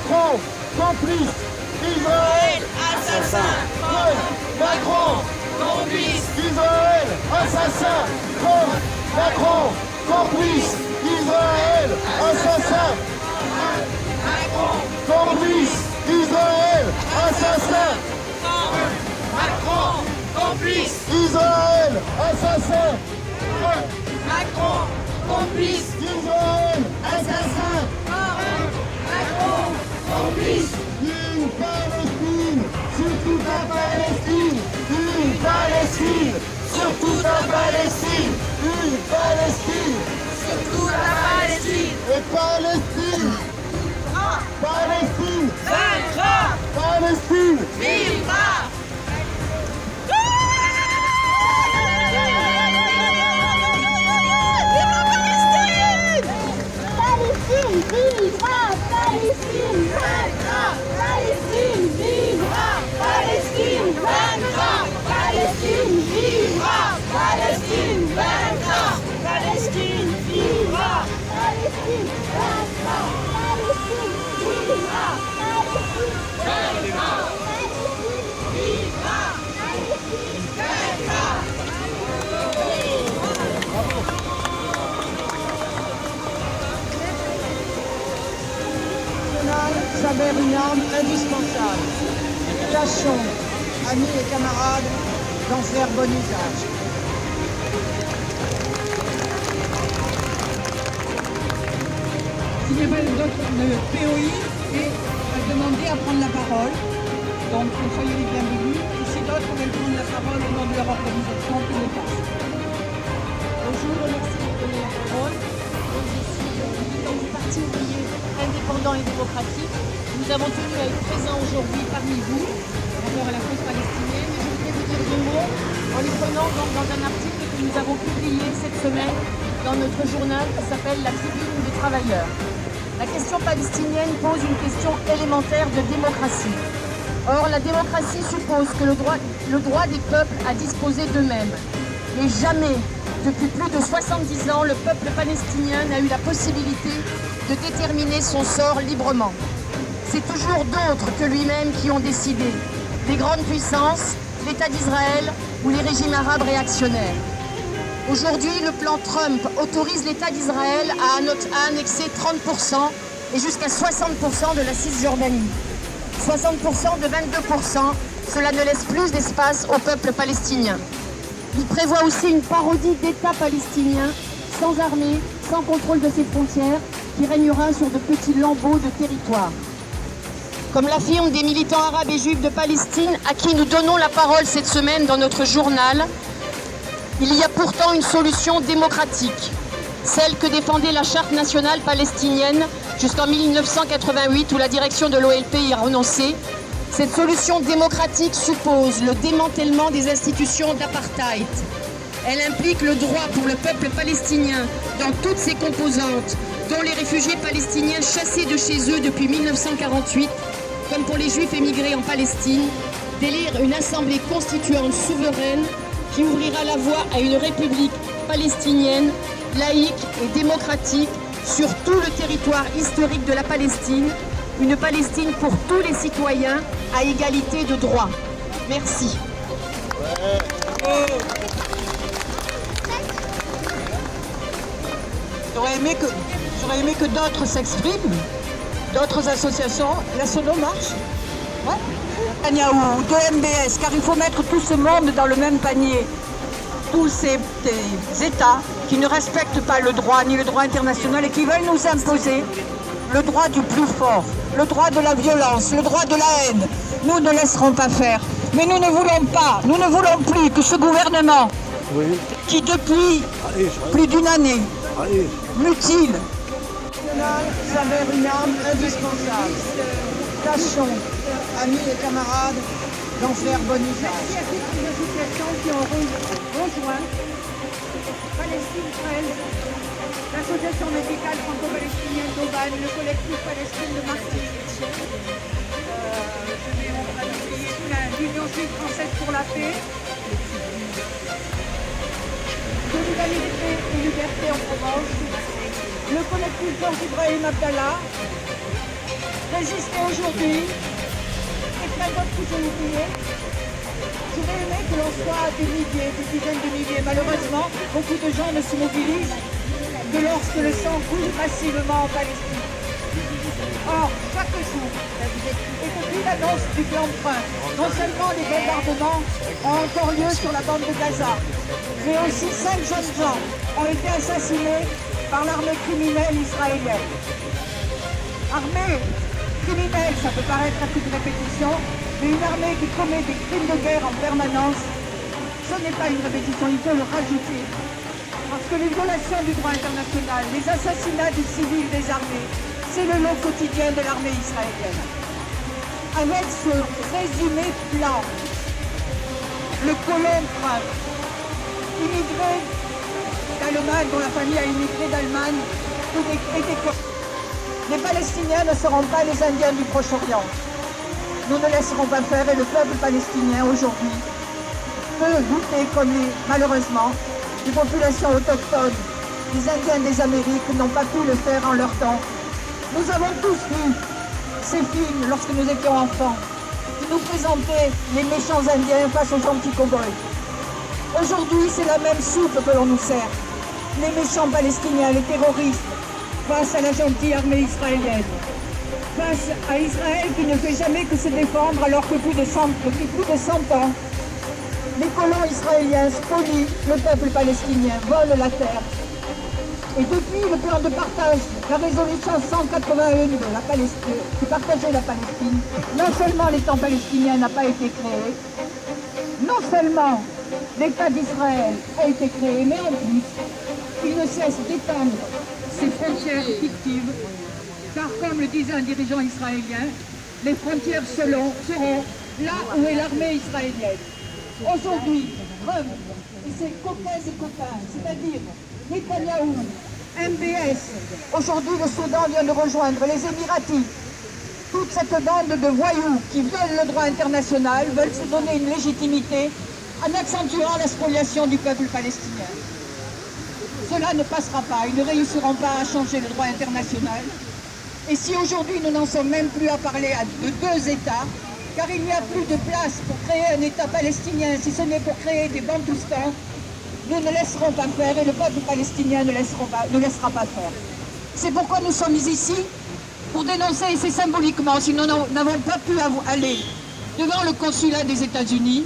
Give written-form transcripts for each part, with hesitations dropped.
Macron, complice. Israël, assassin. Macron, Complice. Israël, assassin. Macron, complice. Israël, assassin. Macron. Complice. Israël, assassin. Macron. Complice. Israël, assassin. Macron. Complice. Israël, assassin. Macron. Complice. Une Palestine, surtout la Palestine. Une Palestine, surtout la Palestine. Une Palestine, Surtout la Palestine. et Palestine. Palestine, Vaincra. Palestine. Vivra. Palestine vivra, Palestine vaincra, Palestine vivra, Palestine vaincra, Palestine vivra, Palestine vaincra, Palestine vivra, Palestine vaincra, Palestine vivra, Palestine vaincra, Palestine vivra, Palestine vaincra. S'avère une arme indispensable. Tâchons, amis et camarades, d'en faire bon usage. S'il n'y a pas d'autres, le POI a demandé à prendre la parole. Donc, soyez les bienvenus. Et si d'autres veulent prendre la parole au nom de leur organisation, qu'ils le fassent. Bonjour, merci de me donner la parole. Donc, je suis militante du Parti ouvrier indépendant et démocratique. Nous avons tenu à être présents aujourd'hui parmi vous par rapport à la cause palestinienne. Je voudrais vous dire deux mots en les prenant donc dans un article que nous avons publié cette semaine dans notre journal qui s'appelle La Tribune des travailleurs. La question palestinienne pose une question élémentaire de démocratie. Or, la démocratie suppose que le droit des peuples à disposer d'eux-mêmes. Mais jamais, depuis plus de 70 ans, le peuple palestinien n'a eu la possibilité de déterminer son sort librement. C'est toujours d'autres que lui-même qui ont décidé. Les grandes puissances, l'État d'Israël ou les régimes arabes réactionnaires. Aujourd'hui, le plan Trump autorise l'État d'Israël à annexer 30% et jusqu'à 60% de la Cisjordanie. 60% de 22%, cela ne laisse plus d'espace au peuple palestinien. Il prévoit aussi une parodie d'État palestinien, sans armée, sans contrôle de ses frontières, qui régnera sur de petits lambeaux de territoire. Comme l'affirment des militants arabes et juifs de Palestine, à qui nous donnons la parole cette semaine dans notre journal, il y a pourtant une solution démocratique, celle que défendait la Charte nationale palestinienne jusqu'en 1988 où la direction de l'OLP y a renoncé. Cette solution démocratique suppose le démantèlement des institutions d'apartheid. Elle implique le droit pour le peuple palestinien dans toutes ses composantes, dont les réfugiés palestiniens chassés de chez eux depuis 1948, comme pour les juifs émigrés en Palestine, d'élire une assemblée constituante souveraine qui ouvrira la voie à une république palestinienne, laïque et démocratique sur tout le territoire historique de la Palestine, une Palestine pour tous les citoyens à égalité de droits. Merci. J'aurais aimé que d'autres s'expriment, d'autres associations. La Sono marche. Ouais. Netanyahou, de MBS, car il faut mettre tout ce monde dans le même panier. Tous ces États qui ne respectent pas le droit ni le droit international et qui veulent nous imposer le droit du plus fort, le droit de la violence, le droit de la haine. Nous ne laisserons pas faire. Mais nous ne voulons pas, nous ne voulons plus que ce gouvernement qui depuis plus d'une année mutile s'avère une arme indispensable. Tâchons, amis et camarades, d'en faire bon usage. Il y a toutes les associations qui ont rejoint Palestine 13, l'association médicale franco-palestinienne d'Aubagne, le collectif Palestine de Martinique. Je vais en train d'oublier l'Union juive française pour la paix. Solidarité et liberté en Provence. Le collectif Jean Ibrahim Abdallah. résister aujourd'hui, et plein d'autres que j'ai oubliés. J'aurais aimé que l'on soit des milliers, des dizaines de milliers. Malheureusement, beaucoup de gens ne se mobilisent que lorsque le sang coule massivement en Palestine. Or, chaque jour, et depuis l'annonce du plan de Trump, non seulement les bombardements ont encore lieu sur la bande de Gaza, mais aussi 5 jeunes gens ont été assassinés par l'armée criminelle israélienne. Armée criminelle, ça peut paraître à toute répétition, mais une armée qui commet des crimes de guerre en permanence, ce n'est pas une répétition, il faut le rajouter. Parce que les violations du droit international, les assassinats des civils désarmés, c'est le lot quotidien de l'armée israélienne. Avec ce résumé plan, le colon Trump, immigré d'Allemagne, dont la famille a immigré d'Allemagne, les Palestiniens ne seront pas les Indiens du Proche-Orient. Nous ne laisserons pas faire et le peuple palestinien aujourd'hui peut lutter comme malheureusement les populations autochtones, les Indiens des Amériques n'ont pas pu le faire en leur temps. Nous avons tous vu ces films lorsque nous étions enfants qui nous présentaient les méchants Indiens face aux gentils cow-boys. Aujourd'hui, c'est la même soupe que l'on nous sert. Les méchants Palestiniens, les terroristes, face à la gentille armée israélienne. Face à Israël qui ne fait jamais que se défendre alors que depuis plus de 100 ans, les colons israéliens spolient le peuple palestinien, volent la terre. Et depuis le plan de partage, la résolution 181 de la Palestine, qui partageait la Palestine, non seulement l'État palestinien n'a pas été créé, non seulement l'État d'Israël a été créé, mais en plus, il ne cesse d'étendre ses frontières fictives, car comme le disait un dirigeant israélien, les frontières seront là où est l'armée israélienne. Aujourd'hui, Trump et ses copains et copains, c'est-à-dire Netanyahou, MBS, aujourd'hui le Soudan vient de rejoindre les Émiratis, toute cette bande de voyous qui violent le droit international veulent se donner une légitimité en accentuant la spoliation du peuple palestinien. Cela ne passera pas, ils ne réussiront pas à changer le droit international. Et si aujourd'hui nous n'en sommes même plus à parler de 2 États, car il n'y a plus de place pour créer un État palestinien, si ce n'est pour créer des bantoustans, nous ne laisserons pas faire et le peuple palestinien ne laissera pas faire. C'est pourquoi nous sommes ici, pour dénoncer, et c'est symboliquement, si nous n'avons pas pu aller devant le consulat des États-Unis,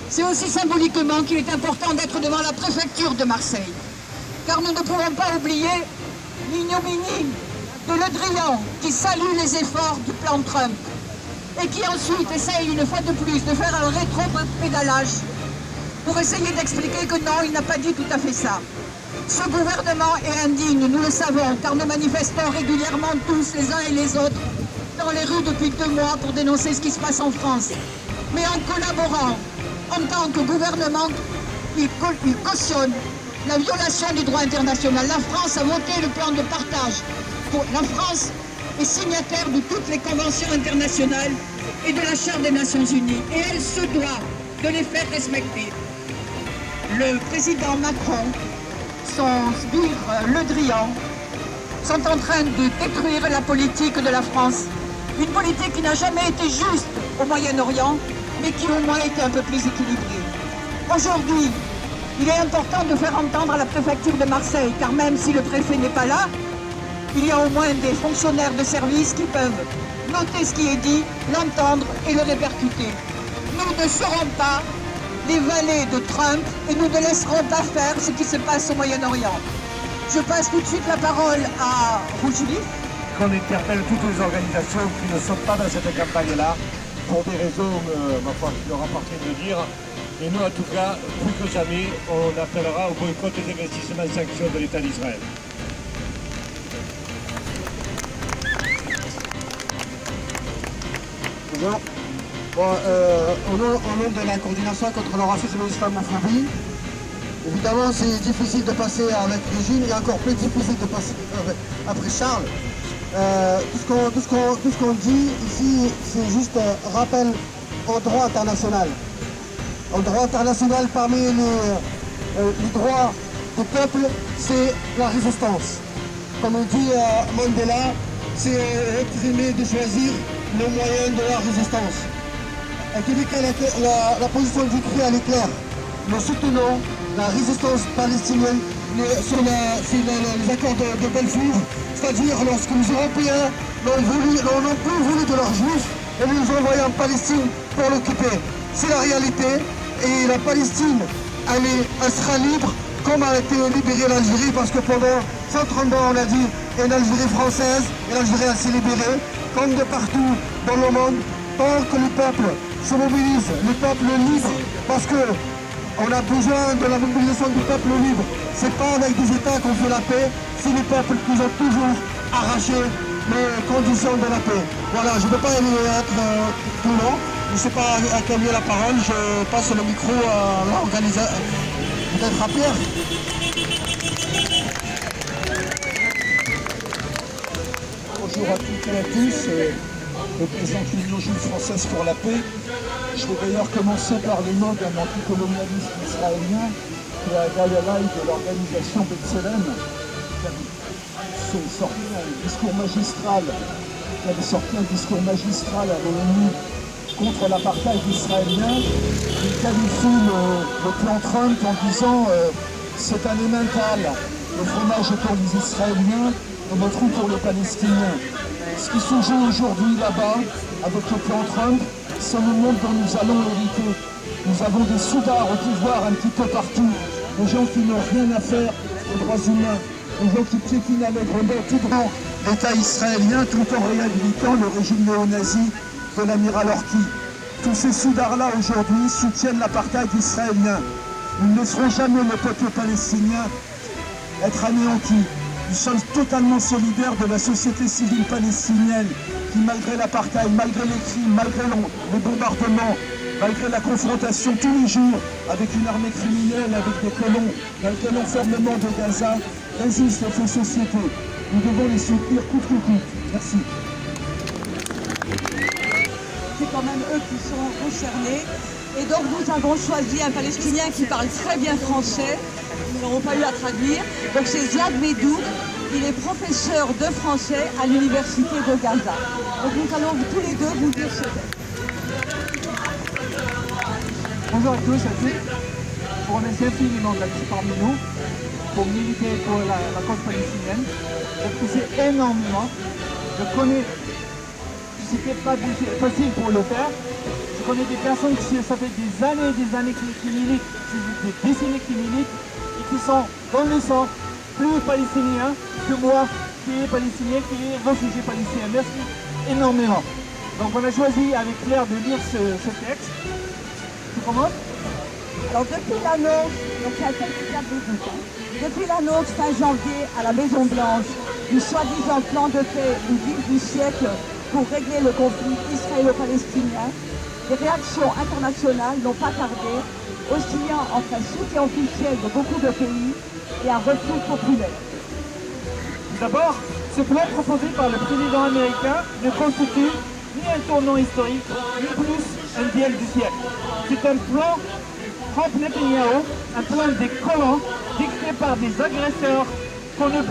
c'est aussi symboliquement qu'il est important d'être devant la préfecture de Marseille. Car nous ne pouvons pas oublier l'ignominie de Le Drian qui salue les efforts du plan Trump et qui ensuite essaye une fois de plus de faire un rétro-pédalage pour essayer d'expliquer que non, il n'a pas dit tout à fait ça. Ce gouvernement est indigne, nous le savons, car nous manifestons régulièrement tous, les uns et les autres, dans les rues depuis 2 mois pour dénoncer ce qui se passe en France. Mais en collaborant, en tant que gouvernement, il cautionne la violation du droit international. La France a voté le plan de partage. La France est signataire de toutes les conventions internationales et de la Charte des Nations Unies. Et elle se doit de les faire respecter. Le président Macron, son sbire Le Drian, sont en train de détruire la politique de la France. Une politique qui n'a jamais été juste au Moyen-Orient, mais qui au moins était un peu plus équilibrée. Aujourd'hui, il est important de faire entendre à la préfecture de Marseille, car même si le préfet n'est pas là, il y a au moins des fonctionnaires de service qui peuvent noter ce qui est dit, l'entendre et le répercuter. Nous ne serons pas les valets de Trump et nous ne laisserons pas faire ce qui se passe au Moyen-Orient. Je passe tout de suite la parole à Rougeli. Qu'on interpelle toutes les organisations qui ne sont pas dans cette campagne-là, pour des raisons, ma foi, qui leur appartient de dire. Et nous, en tout cas, plus que jamais, on appellera au boycott des investissements et sanctions de l'État d'Israël. Bonjour. Bon, au nom de la coordination contre le racisme et l'islamophobie, évidemment c'est difficile de passer avec Régine et encore plus difficile de passer après Charles. Tout ce qu'on dit ici, c'est juste un rappel au droit international. Au droit international, parmi les droits du peuple, c'est la résistance. Comme dit Mandela, c'est être aimé de choisir le moyen de la résistance. En tous les cas, la position du CRI, elle est claire. Nous soutenons la résistance palestinienne sur les accords de Belfort, c'est-à-dire lorsque les Européens n'ont plus voulu de leurs juifs et nous ont envoyés en Palestine pour l'occuper. C'est la réalité et la Palestine, elle sera libre comme a été libérée l'Algérie, parce que pendant 130 ans on a dit une Algérie française et l'Algérie s'est libérée, comme de partout dans le monde, tant que le peuple se mobilise, le peuple libre, parce que on a besoin de la mobilisation du peuple libre. C'est pas avec des États qu'on fait la paix, c'est les peuples qui ont toujours arraché les conditions de la paix. Voilà, je ne peux pas être tout long. Je ne sais pas à quel lieu la parole, je passe le micro à l'organisateur, peut-être à Pierre. Bonjour à toutes et à tous, le président de l'Union juive française pour la paix. Je vais d'ailleurs commencer par les mots d'un anticolonialiste israélien qui est à Galalai de l'organisation B'Tselem, qui avait sorti un discours magistral à l'ONU contre l'apartheid israélien. Il qualifie le plan Trump en disant c'est un emmental, le fromage est pour les Israéliens et le trou pour les Palestiniens. Ce qui se joue aujourd'hui là-bas, avec le plan Trump, c'est le monde dont nous allons hériter. Nous avons des soudards au pouvoir un petit peu partout, des gens qui n'ont rien à faire aux droits humains, des gens qui piétinent allègrement tout droit l'État israélien tout en réhabilitant le régime néo-nazi de l'amiral Horthy. Tous ces soudards-là aujourd'hui soutiennent l'apartheid israélien. Nous ne laisserons jamais le peuple palestinien être anéanti. Nous sommes totalement solidaires de la société civile palestinienne qui, malgré l'apartheid, malgré les crimes, malgré les bombardements, malgré la confrontation tous les jours avec une armée criminelle, avec des colons, malgré l'enfermement de Gaza, résiste à ces sociétés. Nous devons les soutenir coûte que coûte. Merci. C'est quand même eux qui sont concernés. Et donc nous avons choisi un Palestinien qui parle très bien français. Nous n'avons pas eu à traduire. Donc c'est Ziad Medou. Il est professeur de français à l'université de Gaza. Donc nous allons tous les deux vous dire ce texte. Bonjour à tous et à toutes. Je vous remercie infiniment d'être parmi nous pour militer pour la cause palestinienne. J'apprécie énormément. Je connais, c'était pas facile pour le faire. Je connais des personnes qui, ça fait des années et des années qui militent, des décennies qui militent et qui sont dans le sang plus palestiniens que moi, qui est palestinien, qui est réfugié palestinien. Merci énormément. Donc on a choisi avec Claire de lire ce texte. Tu commences? Alors depuis l'annonce, donc c'est un texte qui date de 12 ans. Depuis l'annonce fin janvier à la Maison Blanche du soi-disant plan de paix ou ville du siècle pour régler le conflit israélo-palestinien, les réactions internationales n'ont pas tardé, oscillant entre un soutien officiel de beaucoup de pays et un refus populaire. D'abord, ce plan proposé par le président américain ne constitue ni un tournant historique, ni plus un duel du siècle. C'est un plan Trump Netanyahu, un plan des colons dicté par des agresseurs qu'on ne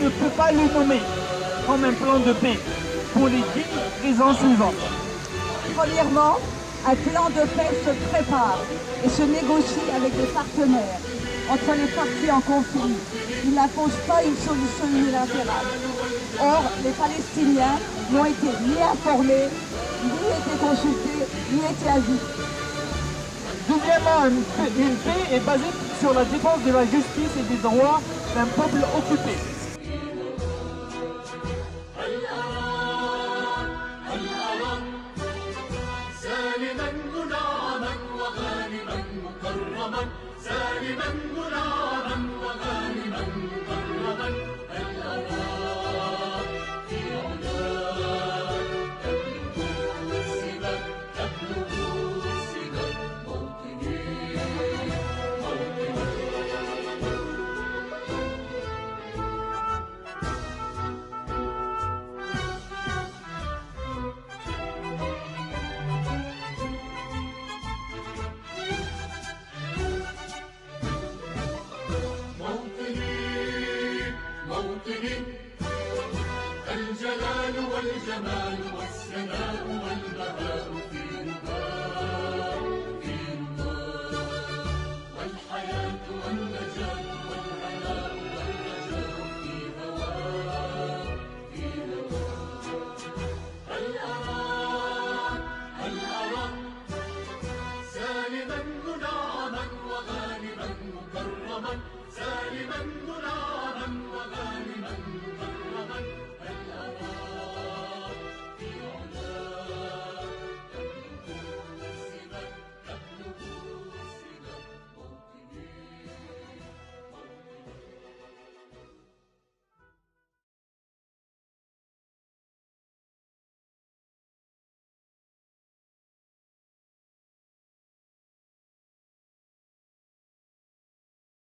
peut pas le nommer comme un plan de paix pour les 10 raisons suivantes. Premièrement, un plan de paix se prépare et se négocie avec des partenaires entre les parties en conflit. Il n'impose pas une solution unilatérale. Or, les Palestiniens n'ont été ni informés, ni été consultés, ni été avisés. Deuxièmement, une paix est basée sur la défense de la justice et des droits d'un peuple occupé. الجمال والسناء والبهاء في رضاه والحياة والنجاة